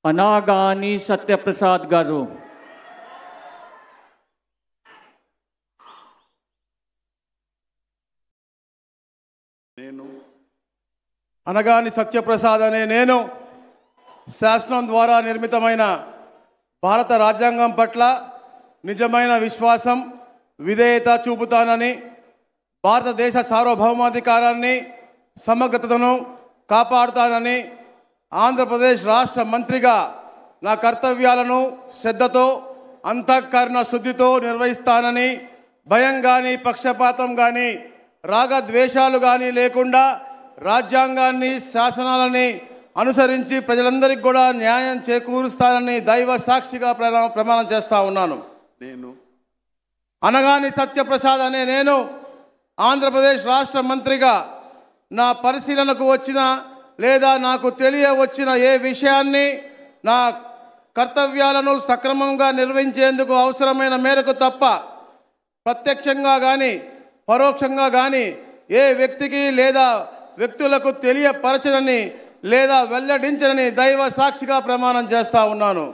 అనాగాని సత్యప్రసాద్ గారు. అనగాని సత్యప్రసాద్ అనే నేను శాసనం ద్వారా నిర్మితమైన భారత రాజ్యాంగం పట్ల నిజమైన విశ్వాసం, విధేయత చూపుతానని, భారతదేశ సార్వభౌమాధికారాన్ని, సమగ్రతను కాపాడుతానని, ఆంధ్రప్రదేశ్ రాష్ట్ర మంత్రిగా నా కర్తవ్యాలను శ్రద్ధతో, అంతఃకరణ శుద్ధితో నిర్వహిస్తానని, భయం కానీ, పక్షపాతం కానీ, రాగద్వేషాలు కానీ లేకుండా రాజ్యాంగాన్ని, శాసనాలని అనుసరించి ప్రజలందరికీ కూడా న్యాయం చేకూరుస్తానని దైవ సాక్షిగా ప్రమాణం చేస్తా ఉన్నాను. నేను అనగాని సత్యప్రసాద్ అనే నేను ఆంధ్రప్రదేశ్ రాష్ట్ర మంత్రిగా నా పరిశీలనకు వచ్చిన లేదా నాకు తెలియవచ్చిన ఏ విషయాన్ని నా కర్తవ్యాలను సక్రమంగా నిర్వహించేందుకు అవసరమైన మేరకు తప్ప ప్రత్యక్షంగా కానీ పరోక్షంగా కానీ ఏ వ్యక్తికి లేదా వ్యక్తులకు తెలియపరచనని లేదా వెల్లడించనని దైవ సాక్షిగా ప్రమాణం చేస్తా ఉన్నాను.